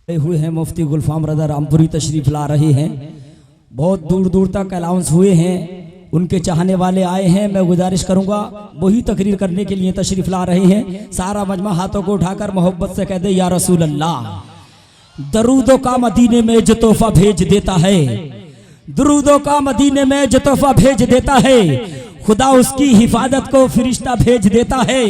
हुए हैं मुफ्ती गुलफाम रज़ा रामपुरी तशरीफ ला रहे हैं। बहुत दूर दूर तक अलाउंस हुए हैं, उनके चाहने वाले आए हैं। मैं गुजारिश करूंगा वही तकरीर करने के लिए तशरीफ ला रहे हैं। सारा मजमा हाथों को उठाकर मोहब्बत से कह दे या रसूल अल्लाह। दरूदों का मदीने में जो तोहफा भेज देता है, दरूदों का मदीने में जो तोहफा भेज देता है, खुदा उसकी हिफाजत को फरिश्ता भेज देता है।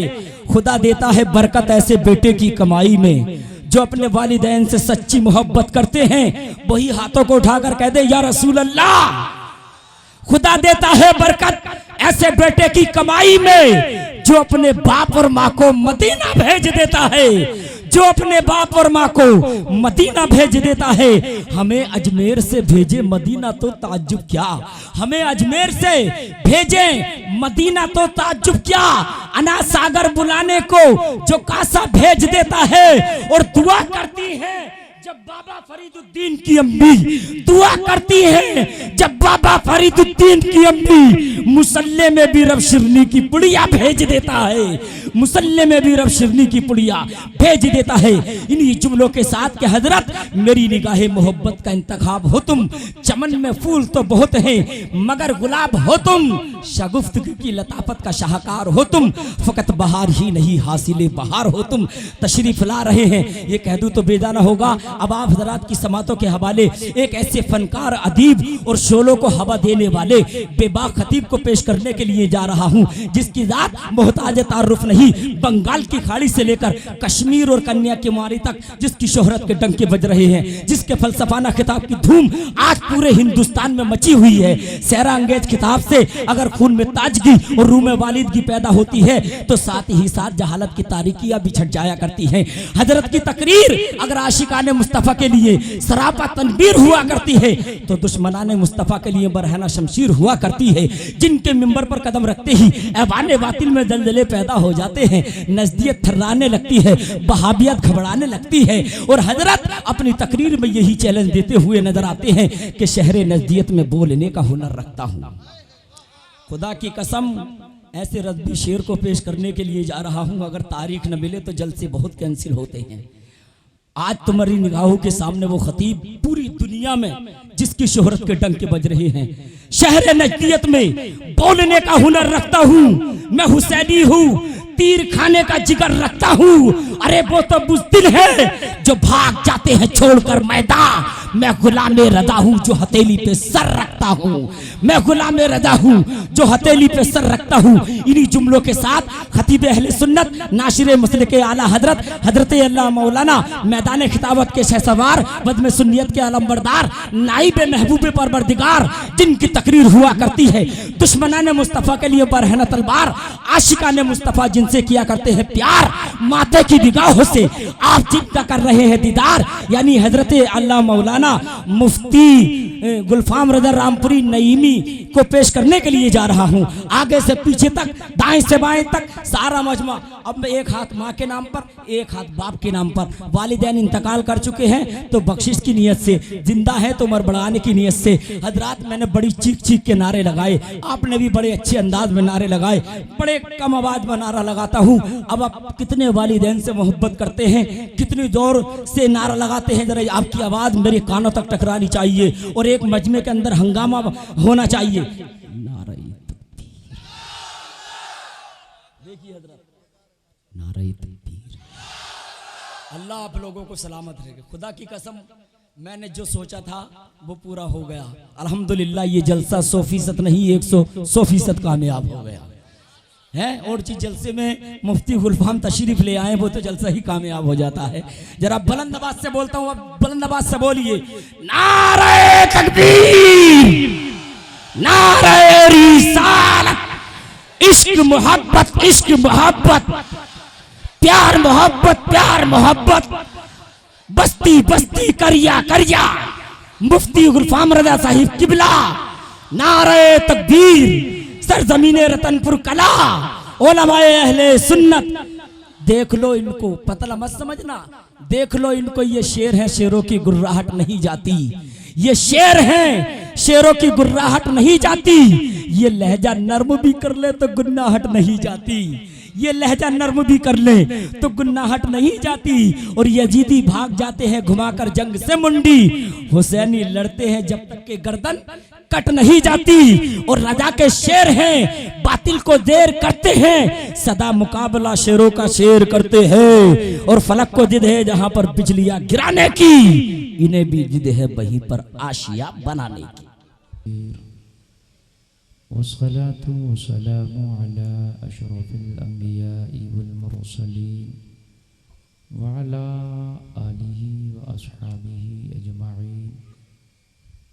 खुदा देता है बरकत ऐसे बेटे की कमाई में जो अपने वालिदैन से सच्ची मोहब्बत करते हैं। वही हाथों को उठाकर कह दे या रसूल अल्लाह। खुदा देता है बरकत ऐसे बेटे की कमाई में जो अपने बाप और माँ को मदीना भेज देता है, जो अपने बाप और माँ को मदीना भेज देता है। हमें अजमेर से भेजे मदीना तो ताज्जुब क्या, हमें अजमेर से भेजे मदीना तो ताज्जुब क्या। अना सागर बुलाने को जो कासा भेज देता है और दुआ करती है जब बाबा फरीदुद्दीन की अम्मी, दुआ करती है जब बाबा फरीदुद्दीन की अम्मी। मुसल्ले में भी रब शिरनी की पुड़िया भेज देता है, मुसल्ले में भी रब शिरनी की पुड़िया भेज देता है। इन्हीं जुमलों के साथ के हजरत मेरी निगाहे मोहब्बत का इंतखाब हो तुम। चमन में फूल तो बहुत हैं मगर गुलाब हो तुम, शगुफ्तगी की लताफत का शाहकार हो तुम। फकत बहार ही नहीं हासिले बहार हो तुम। तशरीफ ला रहे हैं ये कह दूं तो बेजाना होगा। अब आप हजरात की समातों के हवाले एक ऐसे फनकार अदीब और शोलों को हवा देने वाले बेबाक खतीब को पेश करने के लिए जा रहा हूं, जिसकी जात मोहताज तारुफ नहीं। बंगाल की खाड़ी से लेकर कश्मीर और कन्याकुमारी तक जिसकी शोहरत के डंके बज रहे हैं, जिसके फलसफाना खिताब की धूम आज पूरे हिंदुस्तान में मची हुई है। सहरा अंगेज खिताब से अगर खून में ताजगी और रूह में वालिदगी पैदा होती है तो साथ ही साथ जहालत की तारीकियां भी छट जाया करती हैं। हजरत की तकरीर अगर आशिकाने मुस्तफा के लिए सरापा तनवीर हुआ करती है तो दुश्मनाने मुस्तफा के लिए बरहना शमशीर हुआ करती है। जिनके मिंबर पर कदम रखते ही ऐवाने बातिल में दलदले पैदा हो जाते हैं, नजदियत थर्राने लगती है, बहाबियत घबराने लगती है। और हजरत अपनी तकरीर में यही चैलेंज देते हुए नजर आते हैं कि शहरे नजदियत में बोलने का हुनर रखता हूं। खुदा की कसम ऐसे रज़्बी शेर को पेश करने के लिए जा रहा हूं। अगर तारीख न मिले तो जल्द से बहुत कैंसिल होते हैं। आज तुम्हारी निगाहों के सामने वो खतीब पूरी दुनिया में जिसकी शोहरत के डंके बज रहे हैं। शहर नजदियत में बोलने का हुनर रखता हूँ, मैं हुसैनी हूँ, तीर खाने का जिगर रखता हूँ। अरे वो तो बुज़दिल है जो भाग जाते हैं छोड़कर मैदान। मैं गुलामे रज़ा हूँ जो हथेली पे सर रखता हूँ, मैं गुलामे रज़ा हूँ जो हथेली पे सर रखता हूँ। इन्हीं जुमलों के साथ खतीब अहले सुन्नत नाशिर मसलक आला हजरत हजरत अल्लाह मौलाना मैदान खिताबत के शहसवार बज़्म सुन्नियत के अलमबरदार नाइब महबूब परवरदिगार, जिनकी तकरीर हुआ करती है दुश्मनाने मुस्तफ़ा के लिए बरहना तलवार, आशिकाने मुस्तफ़ा जिनसे किया करते हैं प्यार। माथे की निगाहों से आप जिनका कर रहे हैं दीदार, यानी हजरत अल्लाह मौलाना मुफ्ती गुलफाम रज़ा रामपुरी नईमी को पेश करने के लिए जा रहा हूं। आगे से पीछे तक, दाएं से बाएं तक सारा मजमा। अब मैं एक हाथ माँ के नाम पर, एक हाथ बाप के नाम पर। वालिदैन इंतकाल कर चुके हैं तो बख्शिश की नीयत से, जिंदा है तो उम्र बढ़ाने की नीयत से। हजरात मैंने बड़ी चीख चीख के नारे लगाए, आपने भी बड़े अच्छे अंदाज में नारे लगाए। बड़े कम आवाज में नारा लगाता हूँ। अब आप कितने वालिदैन से मोहब्बत करते हैं, कितनी जोर से नारा लगाते हैं, जरा आपकी आवाज मेरे कानों तक टकरानी चाहिए और एक मजमे के अंदर हंगामा होना चाहिए। नारे तकबीर, देखिए हजरत, नारे तकबीर। अल्लाह आप लोगों को सलामत रखे। खुदा की कसम मैंने जो सोचा था वो पूरा हो गया अल्हम्दुलिल्लाह। ये जलसा 100% नहीं 100% कामयाब हो गया है। और चीज जलसे में मुफ्ती गुलफाम तशरीफ ले आए वो तो जलसा ही कामयाब हो जाता है। जरा बुलंद आवाज से बोलता हूँ, अब बुलंद आवाज से बोलिए नारे तकबीर, नारे रिसालत, इश्क मोहब्बत, इश्क मोहब्बत, प्यार मोहब्बत, प्यार मोहब्बत, बस्ती बस्ती करिया करिया, मुफ्ती गुलफाम रज़ा साहिब किबला। नारे तकबीर, सरजमीने रतनपुर कला, उलमाए अहले सुन्नत। देख लो इनको, पतला मत समझना, देख लो इनको। ये शेर हैं, शेरों की गुर्राहट नहीं जाती। ये शेर हैं, शेरों की गुर्राहट नहीं जाती। ये लहजा नर्म भी कर ले तो गुन्नाहट नहीं जाती। ये लहजा नर्म भी कर ले तो गुन्नाहट नहीं जाती। और यजीदी भाग जाते हैं घुमाकर जंग से मुंडी, हुसैनी लड़ते हैं जब तक के गर्दन कट नहीं जाती। और रजा के शेर हैं, बातिल को देर करते हैं, सदा मुकाबला शेरों का शेर करते हैं। और फलक को जिद है जहां पर बिजलियां गिराने की, इन्हें भी जिद है वहीं पर आशिया बनाने की। वस्सलातु वस्सलामु अला अशरफिल अंबिया'i वल मुरसलीन व अला आलिहि व अस्हाबिहि अजमईन।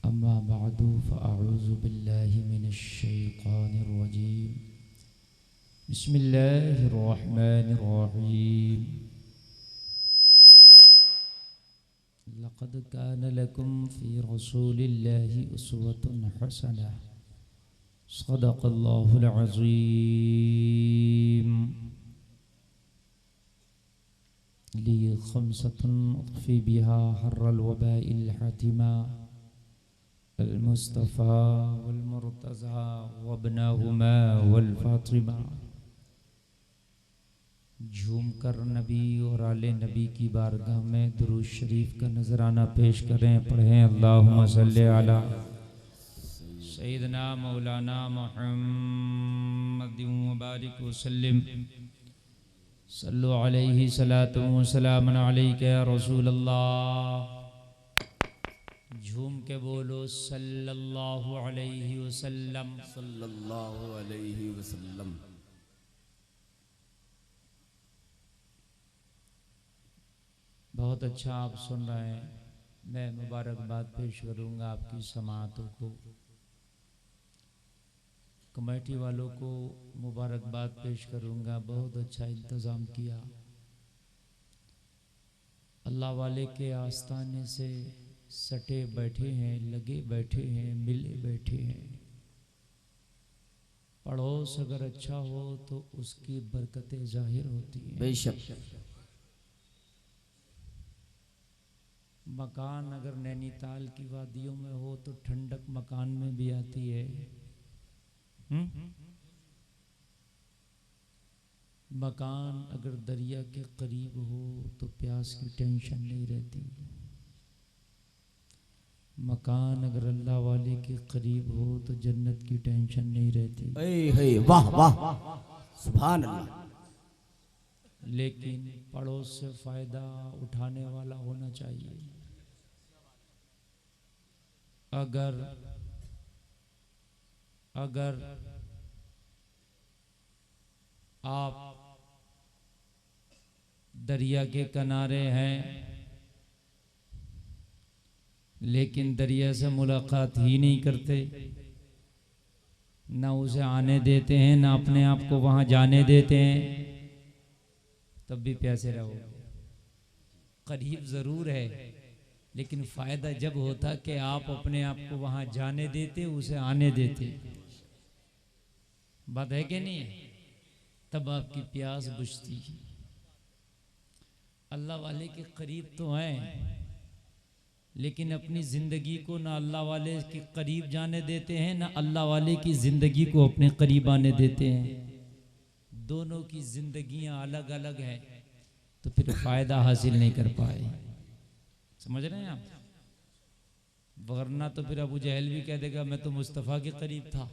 अम्मा बअदु फ़अऊज़ु बिल्लाहि मिनश शैतानिर रजीम। बिस्मिल्लाहिर रहमानिर रहीम। लक़द कान लकुम फ़ी रसूलिल्लाहि उस्वतुन हसनह। सदक़ल्लाहुल अज़ीम। ली खम्सतुन उत्फ़ी बिहा हर्रल वबाइल हातिमा अल मुस्तफ़ा वल मुर्तज़ा वब्नहुमा वल फ़ातिमा। झूम कर नबी और आले नबी की बारगाह में दुरूद शरीफ का नजराना पेश करें। पढ़ें अल्लाहुम्मा सल्लि अला सय्यिदना मौलाना मुहम्मदिन व बारिक वसल्लिम। सल्लु अलैहि सलातु व सलामुन अलैका या रसूल अल्लाह। झूम के बोलो सल्लल्लाहु अलैहि वसल्लम। सल्लल्लाहु अलैहि वसल्लम। बहुत अच्छा आप सुन रहे हैं। मैं मुबारकबाद पेश करूंगा आपकी समाअतों को, कमेटी वालों को मुबारकबाद पेश करूंगा। बहुत अच्छा इंतज़ाम किया। अल्लाह वाले के आस्थाने से सटे बैठे हैं, लगे बैठे हैं, मिले बैठे हैं। पड़ोस अगर अच्छा हो तो उसकी बरकतें जाहिर होती हैं। बेशक। मकान अगर नैनीताल की वादियों में हो तो ठंडक मकान में भी आती है। मकान अगर दरिया के करीब हो तो प्यास की टेंशन नहीं रहती। मकान अगर अल्लाह वाले के करीब हो तो जन्नत की टेंशन नहीं रहती। वाह वाह सुभान अल्लाह। लेकिन पड़ोस से फायदा उठाने वाला होना चाहिए। अगर आप दरिया के किनारे हैं लेकिन दरिया से मुलाकात ही नहीं करते, ना उसे आने देते हैं, ना अपने आप को वहां जाने देते हैं, तब भी प्यासे रहो। करीब जरूर है लेकिन फायदा जब होता कि आप अपने आप को वहां जाने देते, उसे आने देते। बात है कि नहीं है? तब आपकी प्यास बुझती। अल्लाह वाले के करीब तो हैं लेकिन अपनी जिंदगी को ना अल्लाह वाले के करीब जाने देते हैं, ना अल्लाह वाले की जिंदगी को अपने करीब आने देते हैं। दोनों की जिंदगियां अलग अलग हैं तो फिर फायदा हासिल नहीं कर पाए। समझ रहे हैं आप? वरना तो फिर अबू जहल भी कह देगा मैं तो मुस्तफ़ा के करीब था,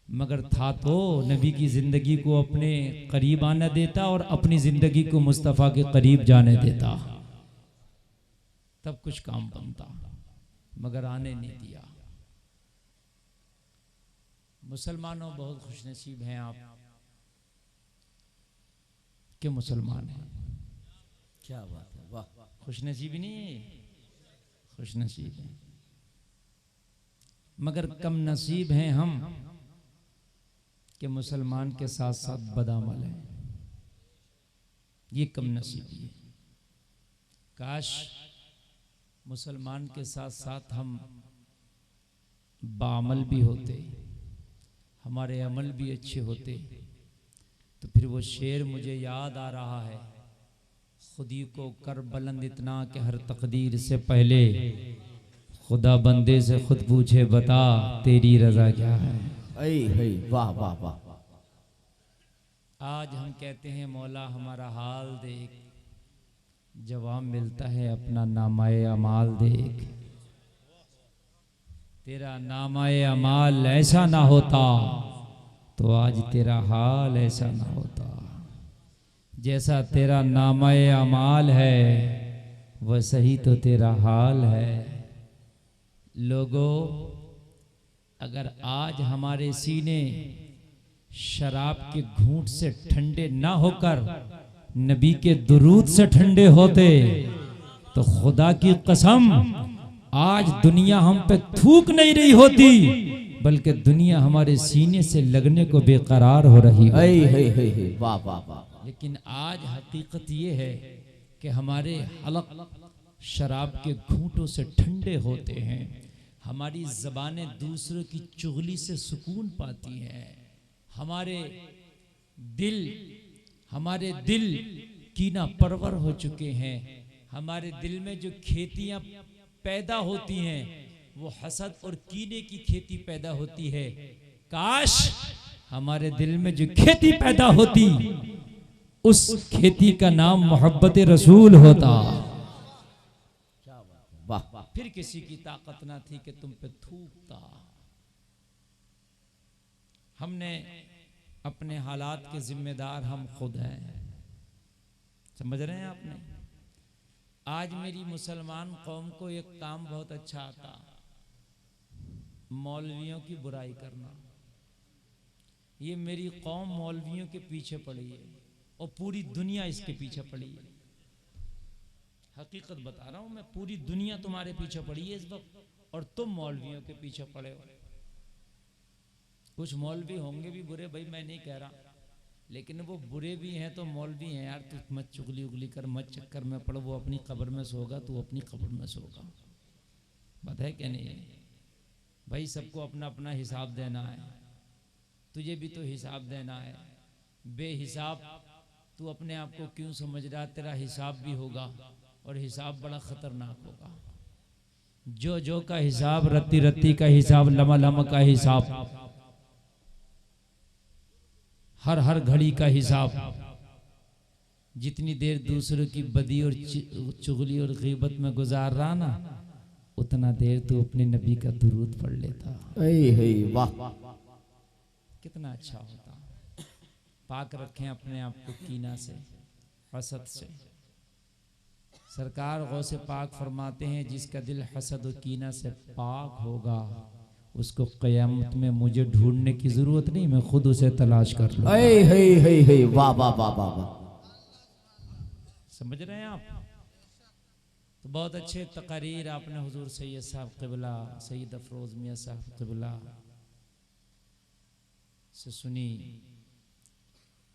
मगर था तो नबी की जिंदगी को अपने करीब आने देता और अपनी जिंदगी को मुस्तफ़ा के करीब जाने देता, तब कुछ काम बनता, मगर आने नहीं दिया। मुसलमानों बहुत खुशनसीब हैं आप के मुसलमान हैं। क्या बात है, वाह। खुशनसीब नहीं है, खुशनसीब हैं, मगर कम नसीब हैं हम कि मुसलमान के साथ साथ बदामल हैं। ये कम नसीबी है। काश मुसलमान के साथ साथ हम बाअमल भी होते, हमारे अमल भी अच्छे होते, तो फिर वो शेर मुझे याद आ रहा है, खुदी को कर बुलंद इतना कि हर तकदीर से पहले खुदा बंदे से खुद पूछे बता तेरी रजा क्या है। वाह वाह वाह। आज हम कहते हैं मौला हमारा हाल देख, जवाब मिलता है अपना नामाए अमाल देख। तेरा नामाए अमाल ऐसा ना होता तो आज तेरा हाल ऐसा ना होता। जैसा तेरा नामाए अमाल है वैसा ही तो तेरा हाल है। लोगों, अगर आज हमारे सीने शराब के घूंट से ठंडे ना होकर नबी के दुरूद से ठंडे होते तो खुदा की कसम आज दुनिया हम पे थूक नहीं रही होती, बल्कि दुनिया हमारे सीने से लगने को बेकरार हो रही है। वाह वाह वाह। लेकिन आज हकीकत ये है कि हमारे हलक शराब के घूंटों से ठंडे होते हैं। हमारी ज़बानें दूसरों की चुगली से सुकून पाती हैं। हमारे दिल कीना परवर हो चुके हैं। हमारे दिल में जो खेतियां पैदा होती हैं वो हसद और कीने की खेती पैदा होती है। काश हमारे दिल में जो खेती पैदा होती उस खेती का नाम मोहब्बत रसूल होता। फिर किसी की ताकत ना थी कि तुम पे थूकता। हमने अपने हालात के जिम्मेदार हम खुद हैं। समझ रहे हैं आपने? आज मेरी मुसलमान कौम को एक काम बहुत अच्छा आता, मौलवियों की बुराई करना। ये मेरी कौम मौलवियों के पीछे पड़ी है और पूरी दुनिया इसके पीछे पड़ी है। हकीकत बता रहा हूं मैं, पूरी दुनिया तुम्हारे पीछे पड़ी है इस वक्त और तुम मौलवियों के पीछे पड़े हो। कुछ मौलवी होंगे भी बुरे, भाई मैं नहीं कह रहा, लेकिन वो बुरे भी हैं तो मौलवी हैं यार। तू मत चुगली उगली कर, मत चक्कर में पड़। वो अपनी कब्र में सोगा, तू अपनी कब्र में सोगा। बात है क्या नहीं है भाई? सबको अपना अपना हिसाब देना है। तुझे भी तो हिसाब देना है। बेहिसाब तू अपने आप को क्यों समझ रहा? तेरा हिसाब भी होगा और हिसाब बड़ा खतरनाक होगा। जो का हिसाब, रत्ती रत्ती का हिसाब, लम्हा लम्हा का हिसाब, हर घड़ी का हिसाब। जितनी देर दूसरों की बदी और चुगली और गीबत में गुजार रहा ना, उतना देर तू अपने नबी का दुरूद पढ़ लेता। वाह, कितना अच्छा होता। पाक रखें अपने आप को कीना से, हसद से। सरकार गौसे पाक फरमाते हैं, जिसका दिल हसद और कीना से पाक होगा उसको क़यामत में मुझे ढूंढने की जरूरत नहीं, मैं खुद उसे तलाश कर लूंगा। वाह वाह वाह वाह वाह। समझ रहे हैं आप? तो बहुत अच्छे तकारीर आपने हुजूर सैयद साहब क़िबला, सैयद अफरोज मियां साहब क़िबला से सुनी,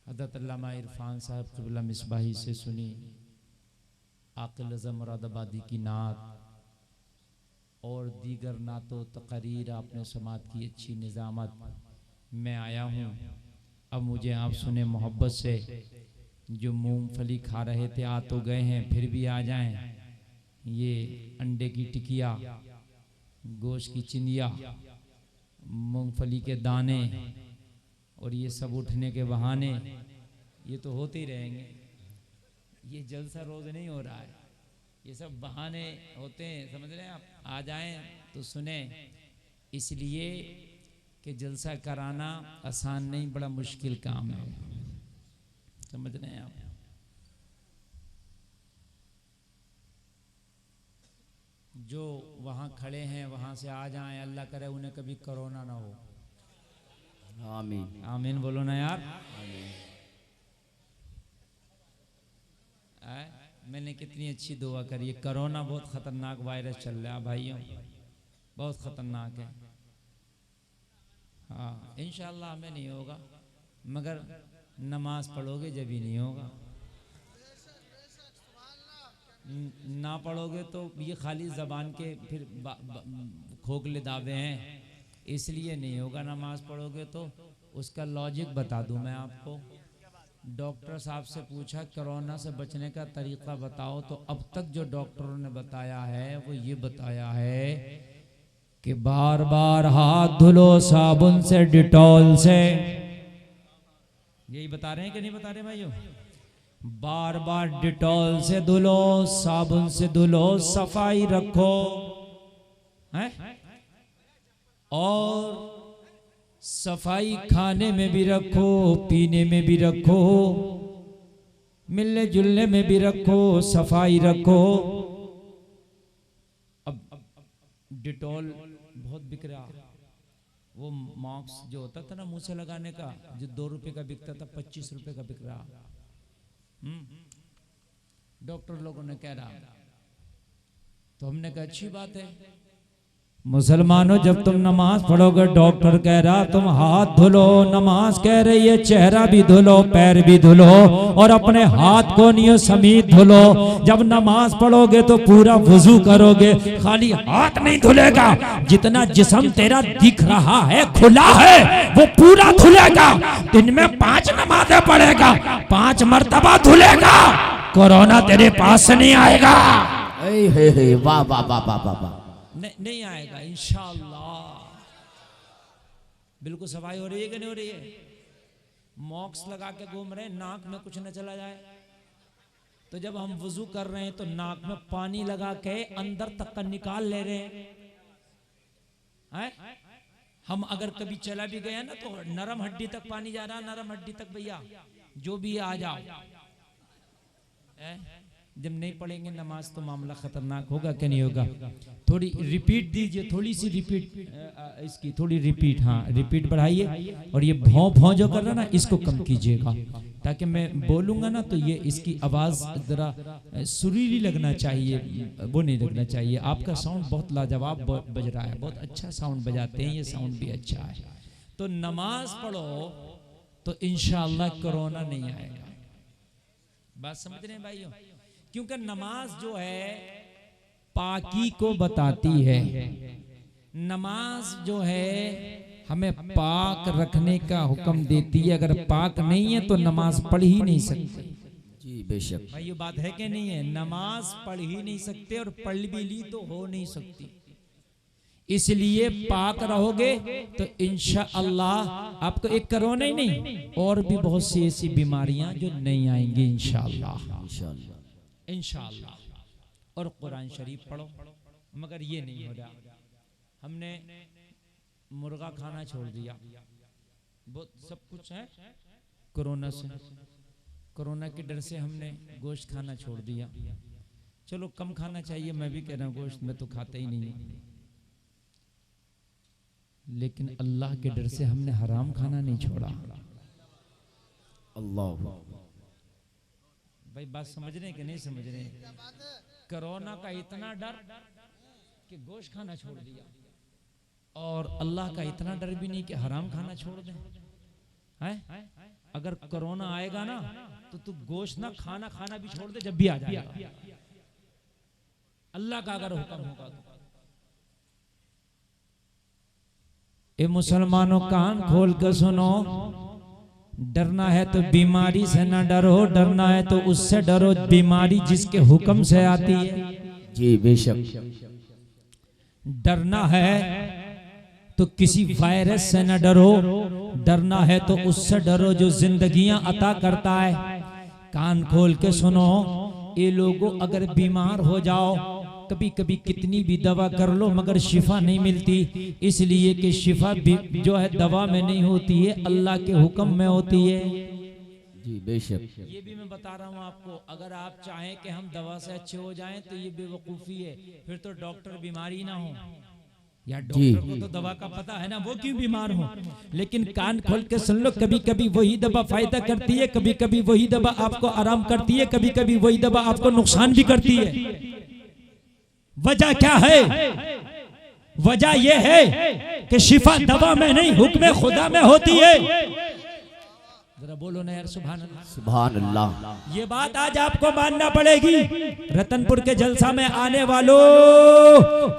हज़रत अल्लामा इरफान साहब क़िबला मिसबाही से सुनी, आक़िल अज़म मुरादाबादी की नात और दीगर नातो तकरीर आपने समात की, अच्छी निज़ामत। मैं आया हूँ, अब मुझे आप सुने मोहब्बत से। जो मूंगफली खा रहे थे आ तो गए हैं, फिर भी आ जाएं। ये अंडे की टिकिया, गोश्त की चिंदिया, मूंगफली के दाने और ये सब उठने के बहाने, ये तो होते ही रहेंगे। ये जलसा रोज नहीं हो रहा है, ये सब बहाने होते हैं। समझ रहे हैं आप? आ जाएं तो सुने, इसलिए कि जलसा कराना आसान नहीं, बड़ा मुश्किल काम है। समझ रहे हैं आप? जो वहाँ खड़े हैं वहाँ से आ जाएं, अल्लाह करे उन्हें कभी कोरोना ना हो। आमीन आमीन बोलो ना यार। मैंने कितनी अच्छी दुआ करी। कोरोना बहुत खतरनाक वायरस चल रहा है भाइयों, बहुत खतरनाक है। हाँ, इंशाअल्लाह हमें नहीं होगा, मगर नमाज पढ़ोगे जब ही नहीं होगा। ना पढ़ोगे तो ये खाली ज़बान के फिर खोखले दावे हैं, इसलिए नहीं होगा। नमाज पढ़ोगे तो उसका लॉजिक बता दूं मैं आपको। डॉक्टर साहब से पूछा कोरोना से बचने का तरीका बताओ, तो अब तक जो डॉक्टरों ने बताया है वो ये बताया है कि बार बार हाथ धुलो साबुन से, डिटॉल से, यही बता रहे हैं कि नहीं बता रहे भाइयों? बार बार डिटॉल से धुलो, साबुन से धुलो, सफाई रखो हैं? और सफाई खाने में भी रखो, पीने में भी रखो, मिलने जुलने में भी रखो, सफाई रखो। अब डिटॉल बहुत बिक रहा, वो मास्क जो होता था ना मुंह से लगाने का, जो 2 रुपए का बिकता था, 25 रुपए का बिक रहा। डॉक्टर लोगों ने कह रहा, तो हमने कहा अच्छी बात है। मुसलमानों, जब तुम नमाज पढ़ोगे, डॉक्टर कह रहा तुम हाथ धुलो, नमाज कह रही है चेहरा भी धुलो, पैर भी धुलो, और अपने हाथ को नियो समीत धुलो। जब नमाज पढ़ोगे तो पूरा वुजू करोगे, खाली हाथ नहीं धुलेगा, जितना जिस्म तेरा दिख रहा है खुला है वो पूरा धुलेगा। दिन में 5 नमाजें पढ़ेगा, 5 मर्तबा धुलेगा, कोरोना तेरे पास नहीं आएगा। वाह वाह वाह वाह वाह। नहीं आएगा इंशाअल्लाह। बिल्कुल सफाई हो रही है कि नहीं हो रही है? मॉक्स लगा के घूम रहे हैं, नाक में कुछ न चला जाए। तो जब हम वुजू कर रहे हैं तो नाक में पानी लगा के अंदर तक का निकाल ले रहे हैं। हम अगर कभी चला भी गया ना तो नरम हड्डी तक पानी जा रहा, नरम हड्डी तक भैया जो भी आ जाओ। जब नहीं पढ़ेंगे नमाज तो मामला खतरनाक होगा कि नहीं होगा? थोड़ी रिपीट दीजिए, थोड़ी सी रिपीट इसकी, थोड़ी रिपीट, हाँ रिपीट बढ़ाइए। और ये भौं भौं जो कर रहा ना इसको कम कीजिएगा, ताकि मैं बोलूंगा ना तो ये इसकी आवाज जरा सुरीली लगना चाहिए, वो नहीं लगना चाहिए। आपका साउंड बहुत लाजवाब बज रहा है, बहुत अच्छा साउंड बजाते हैं, ये साउंड भी अच्छा है। तो नमाज पढ़ो तो इंशाअल्लाह कोरोना नहीं आएगा। बात समझ रहे हैं भाइयों? क्योंकि नमाज जो है पाकी को बताती है। नमाज जो है हमें पाक रखने का हुक्म देती है। अगर पाक नहीं है तो नमाज पढ़ ही नहीं सकते। जी बेशक भाई ये बात है कि नहीं है? नमाज पढ़ ही नहीं सकते, और पढ़ भी ली तो हो नहीं सकती। इसलिए पाक रहोगे तो इंशाअल्लाह आपको एक कोरोना ही नहीं और भी बहुत सी ऐसी बीमारियां जो नहीं आएंगी इंशाअल्लाह। इंशाअल्लाह। और कुरान शरीफ पढ़ो। मगर ये नहीं हो रहा, हमने मुर्गा खाना छोड़ दिया, बहुत सब कुछ है कोरोना से, कोरोना के डर से हमने गोश्त खाना छोड़ दिया। चलो कम खाना चाहिए, मैं भी कह रहा हूँ गोश्त मैं तो खाता ही नहीं, लेकिन अल्लाह के डर से हमने हराम खाना नहीं छोड़ा। अल्लाह भाई बात समझ रहे हैं कि नहीं समझ रहे हैं? कोरोना का इतना डर कि गोश्त खाना छोड़ दिया, और अल्लाह का इतना डर भी नहीं कि हराम खाना छोड़ दें। हैं? अगर कोरोना आएगा ना तो तू गोश्त ना खाना खाना भी छोड़ दे, जब भी आ जाएगा अल्लाह का अगर हुक्म होगा तो। ए मुसलमानों कान खोल कर सुनो, डरना है तो बीमारी से ना डरो, डरना है तो उससे डरो बीमारी जिसके हुक्म से आती है। जी बेशक। डरना है तो किसी वायरस से न डरो, डरना है तो उससे डरो जो जिंदगियां अता करता है। कान खोल के सुनो, ये लोगों अगर बीमार हो जाओ, कभी कभी कितनी भी दवा कर लो मगर शिफा नहीं मिलती, इसलिए कि शिफा भी जो है दवा में नहीं होती है, अल्लाह के हुक्म में होती है। जी बेशक। ये भी मैं बता रहा हूँ आपको, अगर आप चाहें कि हम दवा से अच्छे हो जाएं तो ये बेवकूफ़ी है, फिर तो डॉक्टर बीमारी ना हो। या डॉक्टर को तो दवा का पता है ना, वो क्यों बीमार हो। लेकिन कान खोल के सुन लो, कभी कभी वही दवा फायदा करती है, कभी कभी वही दवा आपको आराम करती है, कभी कभी वही दवा आपको नुकसान भी करती है। वजह क्या है? वजह यह है कि शिफा दवा में नहीं हुक्म खुदा में होती है। जरा बोलो ना यार सुभान अल्लाह। सुभान अल्लाह। ये बात आज आपको मानना पड़ेगी। रतनपुर के जलसा में आने वालों,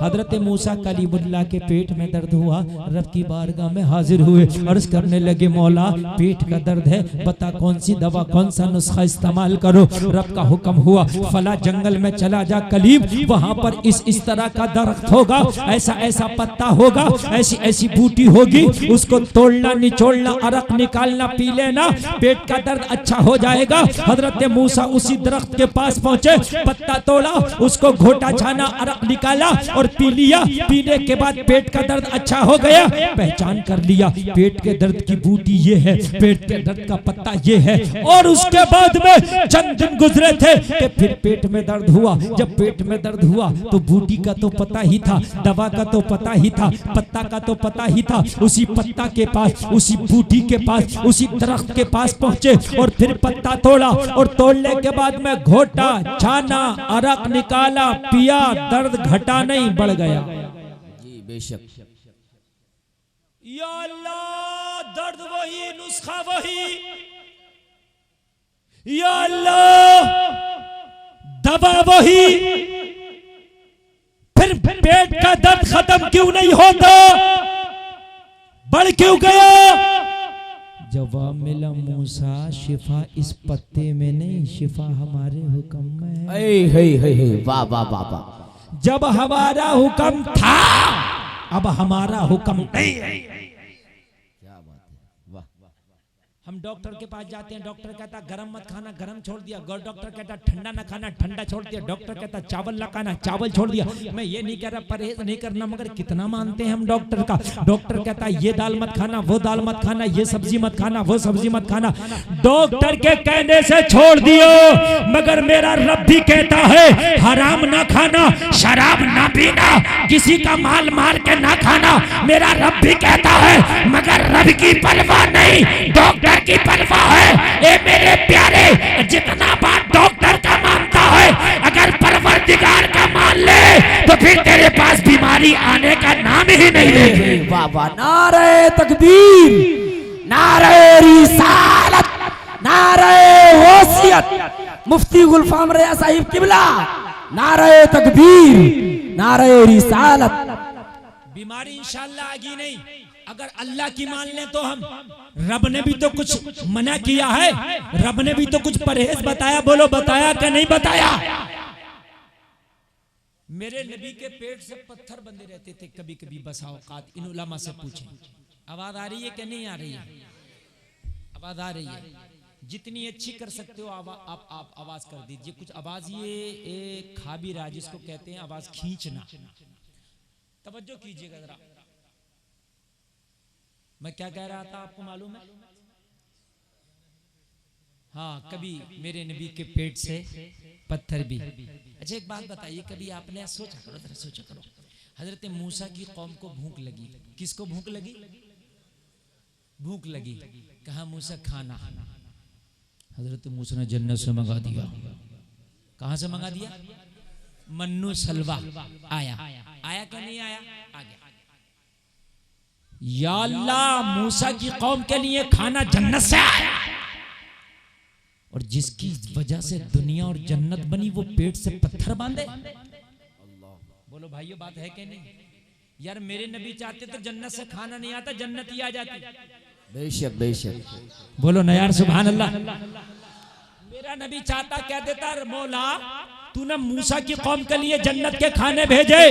हजरत मूसा कलीमुल्लाह के पेट में दर्द हुआ, रब की बारगाह में हाजिर हुए, अर्ज करने लगे मौला पेट का दर्द है, बता कौन सी दवा कौन सा नुस्खा इस्तेमाल करो। रब का हुक्म हुआ, फला जंगल में चला जा कलीम, वहां पर इस तरह का दरख्त होगा, ऐसा ऐसा पत्ता होगा, ऐसी ऐसी बूटी होगी, उसको तोड़ना निचोड़ना, अरक निकालना, पी लेना, पेट का दर्द अच्छा हो जाएगा। हजरत मूसा उसी दरख्त के पास पहुंचे, पत्ता तोड़ा, उसको घोटा छाना, अरक निकाला और पी लिया। पीने के बाद पेट का दर्द अच्छा हो गया, पहचान कर लिया पेट के दर्द की बूटी ये है, पेट के दर्द का पत्ता ये है। और उसके बाद में चंद दिन गुजरे थे कि फिर पेट में दर्द हुआ। जब पेट में दर्द हुआ तो बूटी का तो पता ही था, दवा का तो पता ही था, पत्ता का तो पता ही था। उसी पत्ता के पास, उसी बूटी के पास, उसी दरख्त के पास पहुंचे और फिर पत्ता तोड़ा और तोड़ने के बाद में घोटा छाना, अरक निकाला, पिया, दर्द घटा नहीं बढ़ गया। जी बेशक। या अल्लाह, दर्द वही, नुस्खा वही। या अल्लाह, दवा वही। फिर पेट का दर्द खत्म क्यों नहीं होता, बढ़ क्यों गया? जवाब मिला, मूसा शिफा इस पत्ते में नहीं, शिफा हमारे हुक्म में है। वाह वाह वाह वाह। जब हमारा हुक्म था, अब हमारा हुक्म नहीं है। क्या बात है, वाह वाह। हम डॉक्टर के पास जाते हैं, डॉक्टर कहता गरम मत खाना, गरम छोड़ दिया। डॉक्टर कहता ठंडा ना खाना, ठंडा छोड़ दिया। डॉक्टर कहता चावल ना खाना, चावल छोड़ दिया। मैं ये नहीं कह रहा परहेज नहीं करना, मगर कितना मानते हैं हम डॉक्टर का। डॉक्टर कहता ये दाल मत खाना, वो दाल मत खाना, ये सब्जी मत खाना, वो सब्जी मत खाना। डॉक्टर के कहने से छोड़ दियो, मगर मेरा रब भी कहता है हराम ना खाना, शराब ना पीना, किसी का माल मार के ना खाना। मेरा रब भी कहता है, मगर रब की परवाह नहीं, डॉक्टर की परवाह है। ए मेरे प्यारे, जितना बात डॉक्टर का मानता है, अगर परवरदिगार का मान ले तो फिर तेरे पास बीमारी आने का नाम ही नहीं है। वाह वाह। नारे तकबीर, नारे रिसालत, नारे वसीयत। मुफ्ती गुलफाम रया साहिब किबला, नारे तकबीर, नारे रिसालत। बीमारी इंशाल्लाह आगी नहीं, अगर अल्लाह की मान लें तो हम। रब ने भी तो कुछ मना किया है, रब ने भी तो कुछ परहेज बताया। बोलो बताया कि नहीं बताया? मेरे नबी के पेट से पत्थर बंधे रहते थे कभी कभी बसा औकात। इन उलमा से पूछें। आवाज आ रही है कि नहीं आ रही है? आवाज आ रही है? जितनी अच्छी कर सकते हो आप आवाज कर दीजिए। कुछ आवाज ये खा भी रहा, जिसको कहते हैं आवाज खींचना। तवज्जो कीजिएगा जरा। मैं क्या कह रहा था आपको मालूम है? हाँ, कभी मेरे नबी के पेट से पत्थर भी। अच्छा एक बात बताइए, कभी आपने सोचा करो, जरा सोचा करो, हजरत मूसा की कौम को भूख लगी। किसको भूख लगी? भूख लगी, कहा मूसा खाना। हजरत मूसा ने जन्नत से मंगा दिया। कहां से मंगा दिया? मन्नू सलवा आया। आया क्या नहीं आया? आ गया। या अल्लाह, मूसा की कौम के लिए खाना जन्नत से आया, और जिसकी वजह से दुनिया और जन्नत बनी वो पेट से पत्थर बांधे। बोलो भाइयों, बात है कि नहीं? यार मेरे नबी चाहते तो जन्नत से खाना नहीं आता, जन्नत ही आ जाती। बेशक बेशक। बोलो ना यार, सुभान अल्लाह। मेरा नबी चाहता, कह देता मौला तूने मूसा की कौम के लिए जन्नत के खाने भेजे,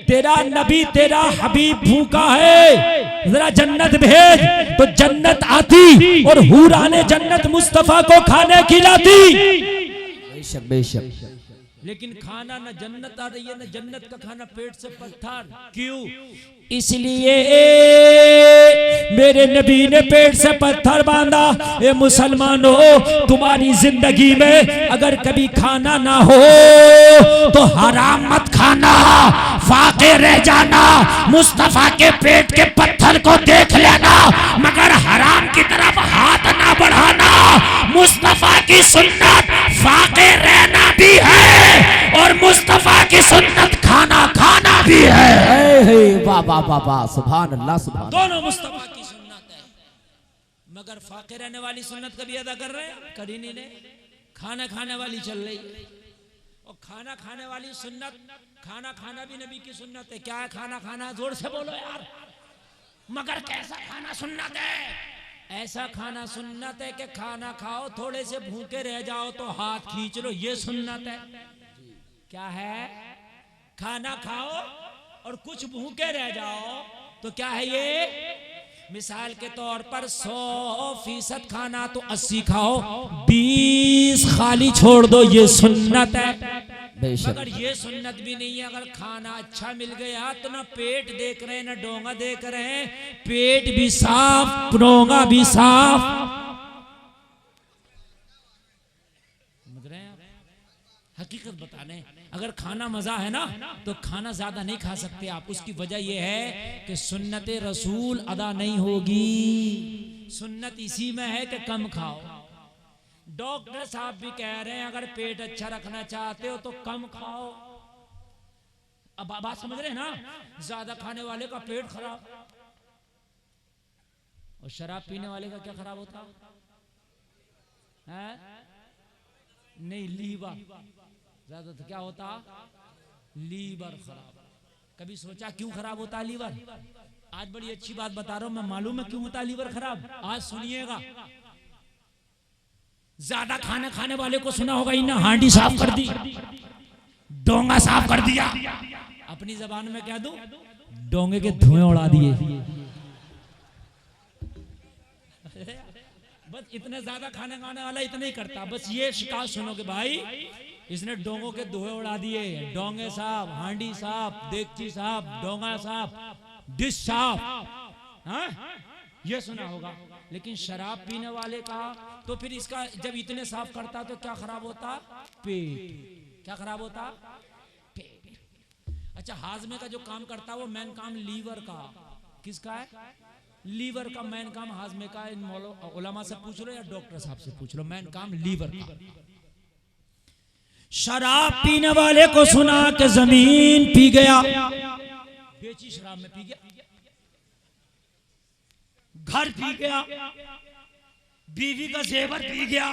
तेरा नबी तेरा हबीब भूखा है, जरा जन्नत भेज, तो जन्नत आती और हूराने जन्नत मुस्तफा को खाने खिलाती। बेशक बेशक। लेकिन खाना न जन्नत आ रही है, न जन्नत का खाना, पेट से पत्थर। क्यों? इसलिए मेरे नबी ने पेट से पत्थर बांधा। ये मुसलमानों, तुम्हारी जिंदगी में अगर कभी खाना ना हो तो हराम मत खाना, फाके रह जाना। मुस्तफा के पेट के पत्थर को देख लेना, मगर हराम की तरफ हाथ ना बढ़ाना। मुस्तफा की सुन्नत फाके रहना भी है और मुस्तफा की सुन्नत खाना खाना भी है। वाह वाह वाह वाह, सुभान अल्लाह सुभान। दोनों मुस्तफा की सुन्नत है, मगर फाके रहने वाली सुन्नत कभी अदा कर रहे हैं? कर ही नहीं रहे। खाना खाने वाली चल रही है, और खाना खाने वाली सुन्नत, खाना खाना भी नबी की सुन्नत है। क्या है खाना खाना? जोर से बोलो यार। मगर कैसा खाना सुन्नत है? ऐसा खाना सुन्नत है कि खाना खाओ, थोड़े से भूखे रह जाओ तो हाथ खींच लो, ये सुन्नत है। क्या है? खाना खाओ और कुछ भूखे रह जाओ तो क्या है ये? मिसाल के तौर पर 100% खाना तो 80 खाओ, 20 खाली छोड़ दो, ये सुन्नत है। अगर ये सुन्नत भी नहीं है, अगर खाना अच्छा मिल गया तो ना पेट देख रहे हैं ना डोंगा देख रहे हैं, पेट भी साफ डोंगा भी साफ। समझ रहे हैं? हकीकत बताने, अगर खाना मजा है ना तो खाना ज्यादा नहीं खा सकते आप। उसकी वजह यह है कि सुन्नत रसूल अदा नहीं होगी। सुन्नत इसी में है कि कम खाओ। डॉक्टर साहब भी कह रहे हैं अगर पेट अच्छा रखना चाहते हो तो कम खाओ। अब बात समझ रहे हैं ना? ज्यादा खाने वाले का पेट खराब, और शराब पीने वाले का क्या खराब होता है? नहीं, लीवर ज्यादा तो क्या होता? लीवर खराब। कभी सोचा क्यों खराब होता है लीवर? आज बड़ी अच्छी बात बता रहा हूं मैं, मालूम है क्यों होता है लीवर खराब? आज सुनिएगा। ज्यादा खाना खाने वाले को सुना होगा इन्हें हांडी साफ कर दी, डोंगा साफ कर दिया। अपनी जबान में क्या दूं? डोंगे के धुएं उड़ा दिए। बस इतने ज्यादा खाना खाने वाला इतना ही करता। बस ये शिकायत सुनोगे भाई, इसने डोंगों के धुएं उड़ा दिए, डोंगे साफ, हांडी साफ, देगची साफ, डोंगा साफ, डिश साफ। हाँ? ये सुना होगा। लेकिन शराब पीने वाले का तो फिर इसका जब इतने साफ करता तो क्या खराब होता? पेट। क्या खराब होता? पेट। अच्छा, हाजमे का जो काम करता है वो मेन काम लीवर का। किसका है? लीवर का मेन काम हाजमे का। इन उलमा से पूछ लो या डॉक्टर साहब से पूछ लो, मेन काम लीवर का। शराब पीने वाले को सुना कि जमीन पी गया, बेची शराब में पी गया, घर पी गया, बीवी का जेवर पी गया।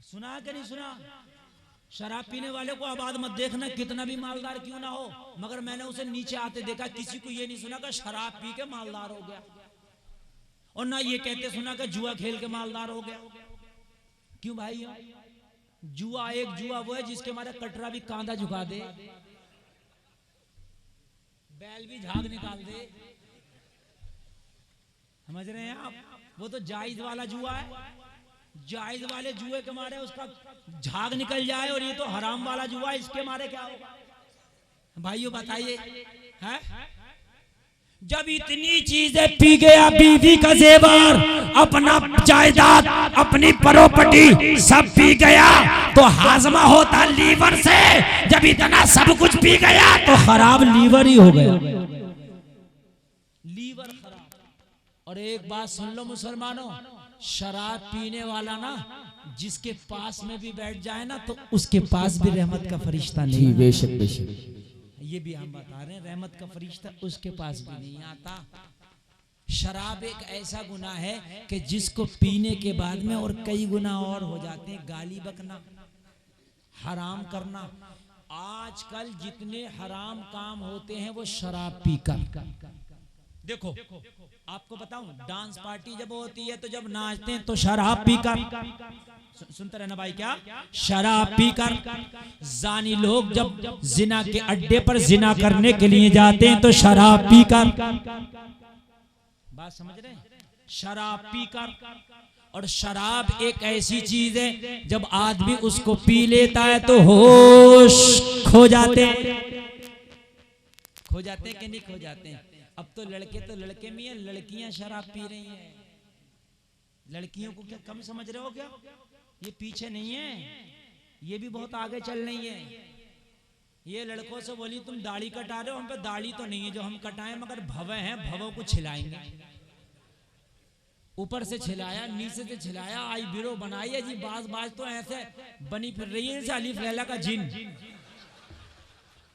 सुना कि नहीं सुना? शराब पीने वाले को आबाद मत देखना, कितना भी मालदार क्यों ना हो, मगर मैंने उसे नीचे आते देखा। किसी को ये नहीं सुना कि शराब पी के मालदार हो गया, और ना ये कहते सुना कि जुआ खेल के मालदार हो गया। क्यों भाई? जुआ एक जुआ वो है जिसके मारे कटरा भी कांधा झुका दे, बैल भी झाग निकाल दे। समझ रहे हैं आप? वो तो जायज वाला जुआ है। जायज वाले जुए के मारे उसका झाग निकल जाए, और ये तो हराम वाला जुआ है, इसके मारे क्या होगा? भाइयों बताइए, है? जब इतनी चीजें पी गया, बीवी का जेवर, अपना जायदाद, अपनी प्रॉपर्टी सब पी गया, तो हाजमा होता लीवर से। जब इतना सब कुछ पी गया तो खराब लीवर ही हो गया। लीवर खराब। और एक बात सुन लो मुसलमानों, शराब पीने वाला ना जिसके पास में भी बैठ जाए ना तो उसके पास भी रहमत का फरिश्ता नहीं। बेशक बेशक, ये भी हम बता रहे हैं, रहमत का फरिश्ता उसके पास भी नहीं आता। शराब एक ऐसा गुनाह है कि जिसको पीने के बाद में और कई गुनाह और हो जाते हैं। गाली बकना, हराम करना। आजकल जितने हराम काम होते हैं वो शराब पीकर। देखो आपको बताऊं, डांस पार्टी जब होती है तो जब नाचते हैं तो शराब पीकर। सुनते रहना भाई, क्या? शराब पीकर। जानी लोग जब जिना के अड्डे पर जिना करने के लिए जाते हैं तो शराब पीकर। बात समझ रहे हैं? शराब पीकर। और शराब एक ऐसी चीज है जब आदमी उसको पी लेता है तो होश खो जाते हैं। खो जाते हैं कि नहीं खो जाते हैं? अब तो लड़के में है, लड़कियां शराब पी रही हैं। लड़कियों को क्या कम समझ रहे हो क्या? ये पीछे नहीं है, ये भी बहुत आगे चल रही है। ये लड़कों से बोली तुम दाढ़ी कटा रहे हो, हम पे दाढ़ी तो नहीं है जो हम कटाएं, मगर भवे हैं, भवों को छिलाएंगे। ऊपर से छिलाया, नीचे से छिलाया, आई बिरो बनाई है जी। बाज तो ऐसे बनी फिर रही है जैसे अलीफ लैला का जिन।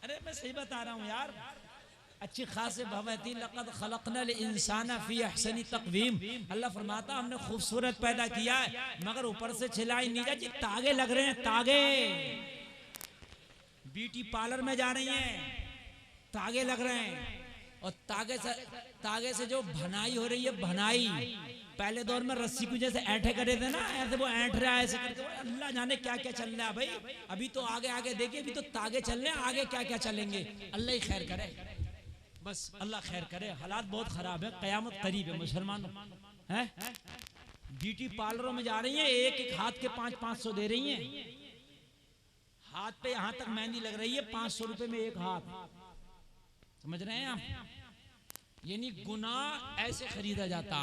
अरे मैं सही बता रहा हूँ यार। अच्छी खासे भवती लक़द खलक़नल इंसाना फी अहसनी तक़वीम। अल्लाह फरमाता हमने खूबसूरत पैदा किया है, मगर ऊपर से छिलाई नीचे जी तागे लग रहे हैं। तागे ब्यूटी पार्लर में जा रही हैं, तागे लग रहे हैं। और तागे से जो भनाई हो रही है, भनाई पहले दौर में रस्सी को जैसे ऐठे करे थे ना, ऐसे वो ऐठ रहा है ऐसे करके। अल्लाह जाने क्या क्या चल रहा है भाई। अभी तो आगे देखिए, अभी तो तागे चल रहे हैं, आगे क्या क्या चलेंगे, अल्लाह ही खैर करे। बस अल्लाह खैर करे। हालात बहुत खराब है, कयामत करीब है मुसलमानों हैं। ब्यूटी पार्लरों में जा रही हैं, एक एक हाथ के 500-500 दे रही हैं। हाथ पे यहां तक मेहंदी लग रही है, 500 रुपए में एक हाथ। समझ रहे हैं आप? यानी गुनाह ऐसे खरीदा जाता।